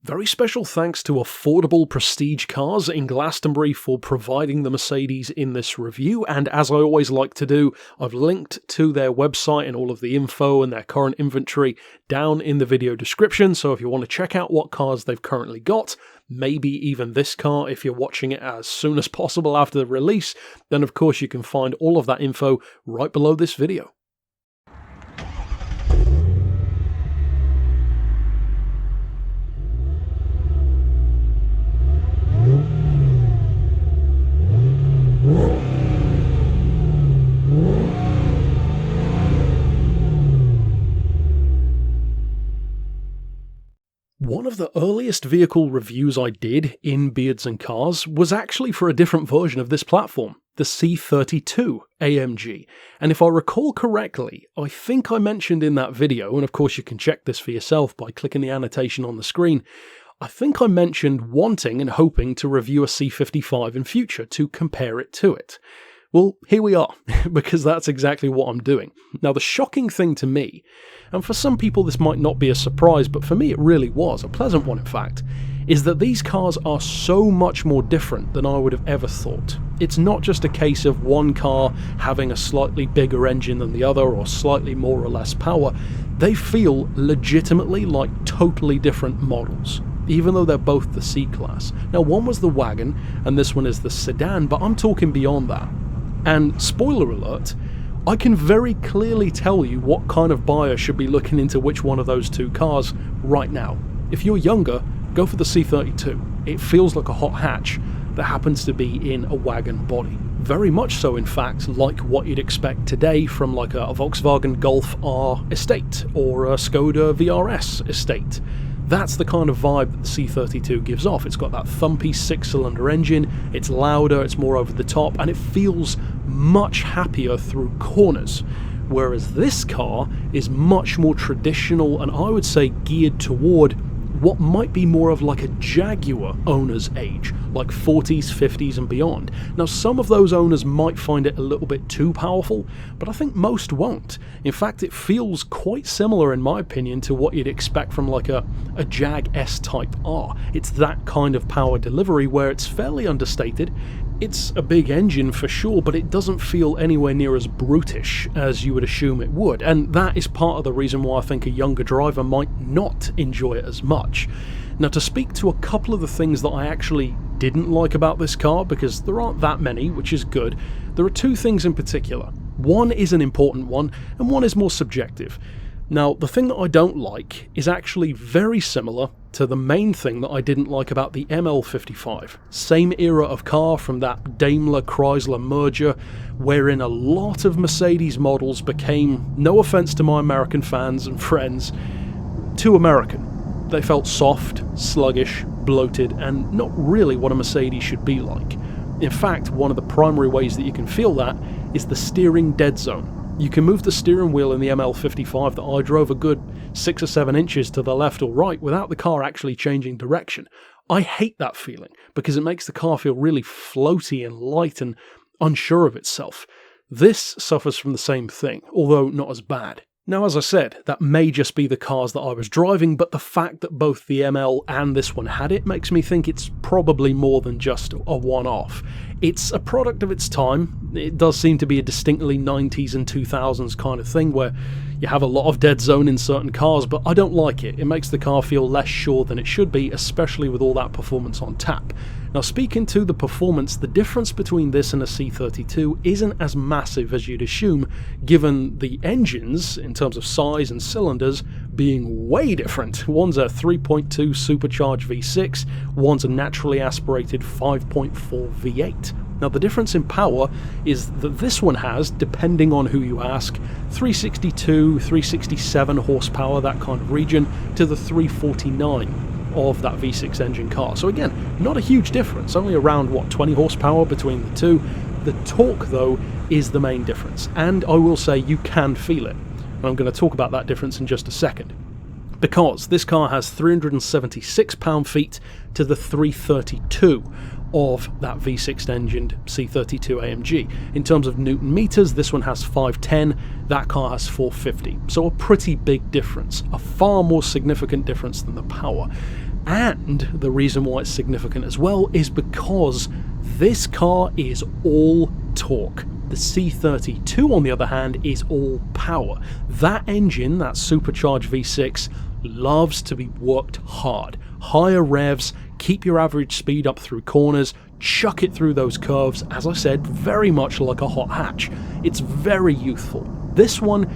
Very special thanks to Affordable Prestige Cars in Glastonbury for providing the Mercedes in this review, and as I always like to do, I've linked to their website and all of the info and their current inventory down in the video description, so if you want to check out what cars they've currently got, maybe even this car if you're watching it as soon as possible after the release, then of course you can find all of that info right below this video. One of the earliest vehicle reviews I did in Beards and Cars was actually for a different version of this platform, the C32 AMG, and if I recall correctly, I think I mentioned in that video, and of course you can check this for yourself by clicking the annotation on the screen, I think I mentioned wanting and hoping to review a C55 in future to compare it to it. Well, here we are, because that's exactly what I'm doing. Now, the shocking thing to me, and for some people this might not be a surprise, but for me it really was, a pleasant one in fact, is that these cars are so much more different than I would have ever thought. It's not just a case of one car having a slightly bigger engine than the other or slightly more or less power. They feel legitimately like totally different models, even though they're both the C-Class. Now, one was the wagon and this one is the sedan, but I'm talking beyond that. And spoiler alert, I can very clearly tell you what kind of buyer should be looking into which one of those two cars right now. If you're younger, go for the C32. It feels like a hot hatch that happens to be in a wagon body. Very much so, in fact, like what you'd expect today from like a Volkswagen Golf R estate or a Skoda VRS estate. That's the kind of vibe that the C32 gives off. It's got that thumpy 6-cylinder engine, it's louder, it's more over the top, and it feels much happier through corners. Whereas this car is much more traditional and I would say geared toward what might be more of like a Jaguar owner's age, like 40s, 50s and beyond. Now, some of those owners might find it a little bit too powerful, but I think most won't. In fact, it feels quite similar in my opinion to what you'd expect from like a Jag S-Type R. It's that kind of power delivery where it's fairly understated. It's a big engine for sure, but it doesn't feel anywhere near as brutish as you would assume it would, and that is part of the reason why I think a younger driver might not enjoy it as much. Now, to speak to a couple of the things that I actually didn't like about this car, because there aren't that many, which is good, there are two things in particular. One is an important one, and one is more subjective. Now, the thing that I don't like is actually very similar to the main thing that I didn't like about the ML55. Same era of car from that Daimler-Chrysler merger, wherein a lot of Mercedes models became, no offense to my American fans and friends, too American. They felt soft, sluggish, bloated, and not really what a Mercedes should be like. In fact, one of the primary ways that you can feel that is the steering dead zone. You can move the steering wheel in the ML55 that I drove a good 6 or 7 inches to the left or right without the car actually changing direction. I hate that feeling because it makes the car feel really floaty and light and unsure of itself. This suffers from the same thing, although not as bad. Now, as I said, that may just be the cars that I was driving, but the fact that both the ML and this one had it makes me think it's probably more than just a one-off. It's a product of its time. It does seem to be a distinctly 90s and 2000s kind of thing where you have a lot of dead zone in certain cars, but I don't like it. It makes the car feel less sure than it should be, especially with all that performance on tap. Now, speaking to the performance, the difference between this and a C32 isn't as massive as you'd assume, given the engines, in terms of size and cylinders, being way different. One's a 3.2 supercharged V6, one's a naturally aspirated 5.4 V8. Now, the difference in power is that this one has, depending on who you ask, 362, 367 horsepower, that kind of region, to the 349 of that V6 engine car. So again, not a huge difference, only around, 20 horsepower between the two. The torque, though, is the main difference, and I will say you can feel it. And I'm going to talk about that difference in just a second. Because this car has 376 pound-feet to the 332 of that V6 engined C32 AMG. In terms of Newton meters, this one has 510, that car has 450. So a pretty big difference, a far more significant difference than the power. And the reason why it's significant as well is because this car is all torque. The C32, on the other hand, is all power. That engine, that supercharged V6, loves to be worked hard. Higher revs, keep your average speed up through corners, chuck it through those curves, as I said, very much like a hot hatch. It's very youthful. This one,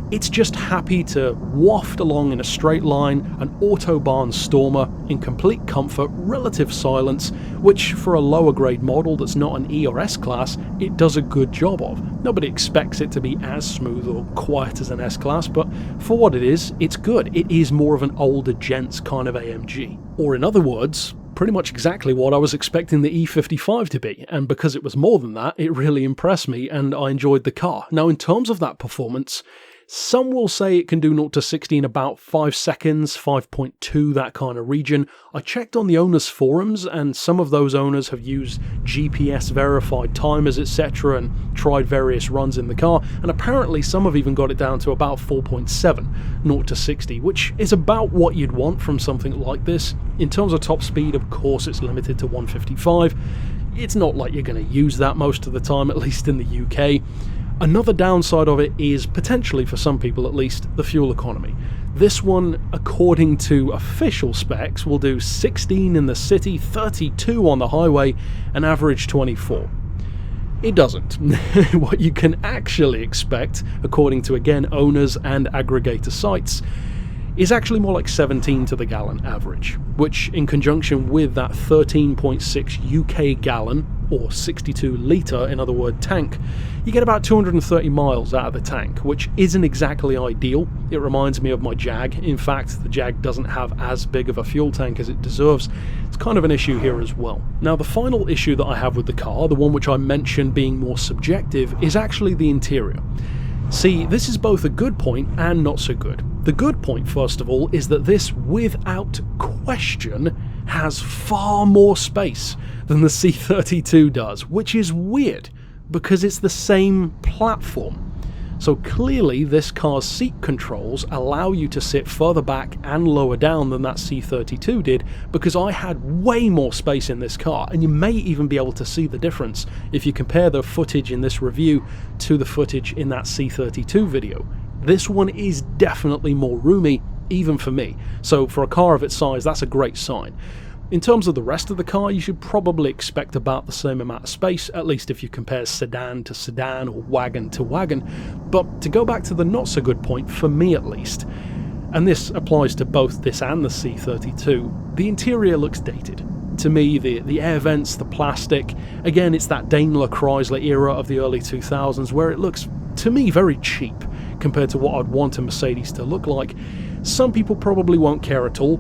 it's just happy to waft along in a straight line, an Autobahn stormer, in complete comfort, relative silence, which for a lower grade model that's not an E or S class, it does a good job of. Nobody expects it to be as smooth or quiet as an S class, but for what it is, it's good. It is more of an older gents kind of AMG. Or in other words, pretty much exactly what I was expecting the E55 to be, and because it was more than that, it really impressed me and I enjoyed the car. Now in terms of that performance, some will say it can do 0 to 60 in about 5 seconds, 5.2, that kind of region. I checked on the owners' forums and some of those owners have used GPS verified timers, etc. and tried various runs in the car, and apparently some have even got it down to about 4.7, 0 to 60, which is about what you'd want from something like this. In terms of top speed, of course it's limited to 155. It's not like you're going to use that most of the time, at least in the UK. Another downside of it is, potentially for some people at least, the fuel economy. This one, according to official specs, will do 16 in the city, 32 on the highway, and average 24. It doesn't. What you can actually expect, according to again owners and aggregator sites, is actually more like 17 to the gallon average, which in conjunction with that 13.6 UK gallon, or 62 litre, in other words, tank, you get about 230 miles out of the tank, which isn't exactly ideal. It reminds me of my Jag. In fact, the Jag doesn't have as big of a fuel tank as it deserves. It's kind of an issue here as well. Now, the final issue that I have with the car, the one which I mentioned being more subjective, is actually the interior. See, this is both a good point and not so good. The good point, first of all, is that this, without question, has far more space than the C32 does, which is weird, because it's the same platform. So clearly this car's seat controls allow you to sit further back and lower down than that C32 did, because I had way more space in this car, and you may even be able to see the difference if you compare the footage in this review to the footage in that C32 video. This one is definitely more roomy, even for me, so for a car of its size, that's a great sign. In terms of the rest of the car, you should probably expect about the same amount of space, at least if you compare sedan to sedan or wagon to wagon. But to go back to the not so good point, for me at least, and this applies to both this and the C32, the interior looks dated. To me, the air vents, the plastic, again, it's that Daimler Chrysler era of the early 2000s where it looks, to me, very cheap compared to what I'd want a Mercedes to look like. Some people probably won't care at all.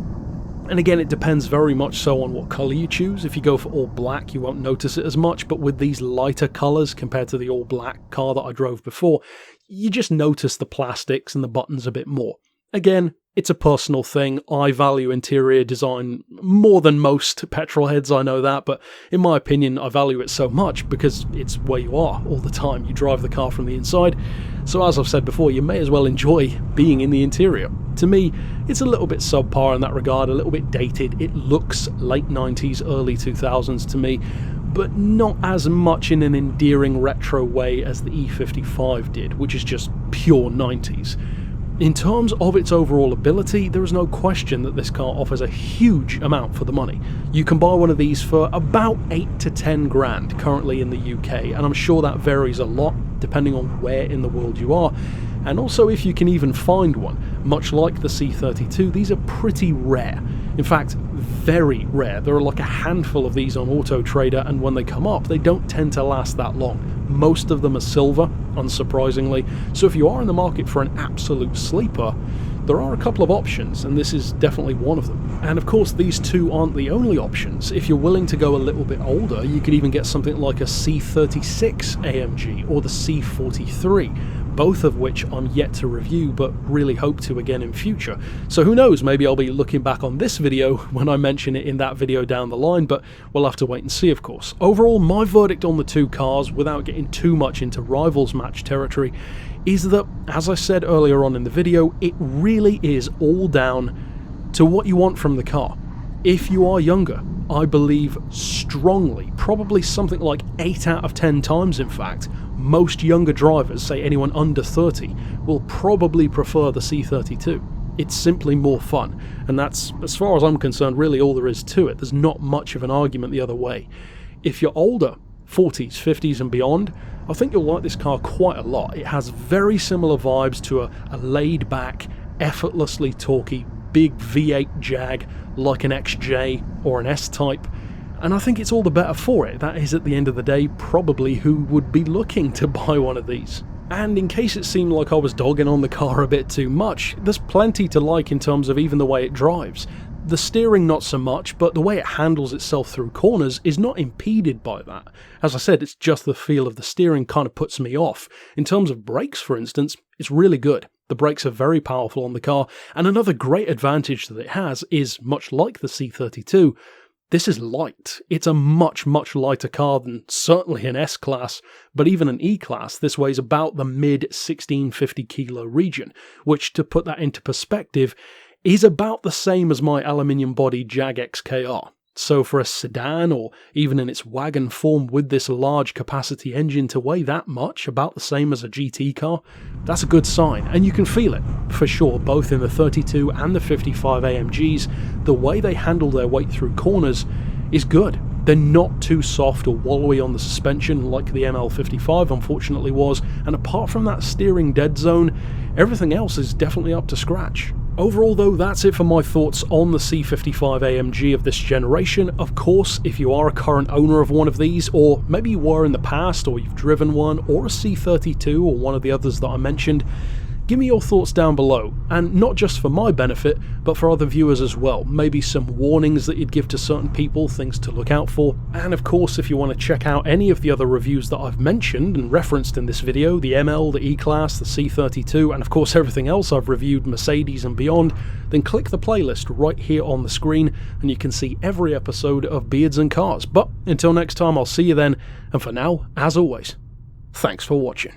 And again, it depends very much so on what colour you choose. If you go for all black, you won't notice it as much, but with these lighter colours compared to the all black car that I drove before, you just notice the plastics and the buttons a bit more. Again, it's a personal thing. I value interior design more than most petrol heads, I know that, but in my opinion, I value it so much because it's where you are all the time. You drive the car from the inside. So as I've said before, you may as well enjoy being in the interior. To me, it's a little bit subpar in that regard, a little bit dated. It looks late 90s, early 2000s to me, but not as much in an endearing retro way as the E55 did, which is just pure 90s. In terms of its overall ability, there is no question that this car offers a huge amount for the money. You can buy one of these for about 8 to 10 grand currently in the UK, and I'm sure that varies a lot depending on where in the world you are, and also if you can even find one. Much like the C32, these are pretty rare. In fact, very rare. There are like a handful of these on Auto Trader, and when they come up, they don't tend to last that long. Most of them are silver, unsurprisingly, so if you are in the market for an absolute sleeper, there are a couple of options, and this is definitely one of them. And of course, these two aren't the only options. If you're willing to go a little bit older, you could even get something like a C36 AMG or the C43, both of which I'm yet to review, but really hope to again in future. So who knows, maybe I'll be looking back on this video when I mention it in that video down the line, but we'll have to wait and see, of course. Overall, my verdict on the two cars, without getting too much into rivals match territory, is that, as I said earlier on in the video, it really is all down to what you want from the car. If you are younger, I believe strongly, probably something like 8 out of 10 times in fact, most younger drivers, say anyone under 30, will probably prefer the C32. It's simply more fun, and that's, as far as I'm concerned, really all there is to it. There's not much of an argument the other way. If you're older, 40s, 50s and beyond, I think you'll like this car quite a lot. It has very similar vibes to a laid-back, effortlessly torquey, big V8 Jag like an XJ or an S-Type, and I think it's all the better for it. That is, at the end of the day, probably who would be looking to buy one of these. And in case it seemed like I was dogging on the car a bit too much, there's plenty to like in terms of even the way it drives. The steering not so much, but the way it handles itself through corners is not impeded by that. As I said, it's just the feel of the steering kind of puts me off. In terms of brakes, for instance, it's really good. The brakes are very powerful on the car, and another great advantage that it has is, much like the C32, this is light. It's a much, much lighter car than certainly an S-Class, but even an E-Class. This weighs about the mid-1650 kilo region, which, to put that into perspective, is about the same as my aluminium-bodied Jag XKR. So for a sedan, or even in its wagon form with this large capacity engine to weigh that much, about the same as a GT car, that's a good sign, and you can feel it, for sure, both in the 32 and the 55 AMGs. The way they handle their weight through corners is good. They're not too soft or wallowy on the suspension like the ML55 unfortunately was, and apart from that steering dead zone, everything else is definitely up to scratch. Overall though, that's it for my thoughts on the C55 AMG of this generation. Of course, if you are a current owner of one of these, or maybe you were in the past, or you've driven one, or a C32 or one of the others that I mentioned, give me your thoughts down below, and not just for my benefit, but for other viewers as well. Maybe some warnings that you'd give to certain people, things to look out for. And of course, if you want to check out any of the other reviews that I've mentioned and referenced in this video, the ML, the E-Class, the C32, and of course everything else I've reviewed, Mercedes and beyond, then click the playlist right here on the screen, and you can see every episode of Beards and Cars. But until next time, I'll see you then, and for now, as always, thanks for watching.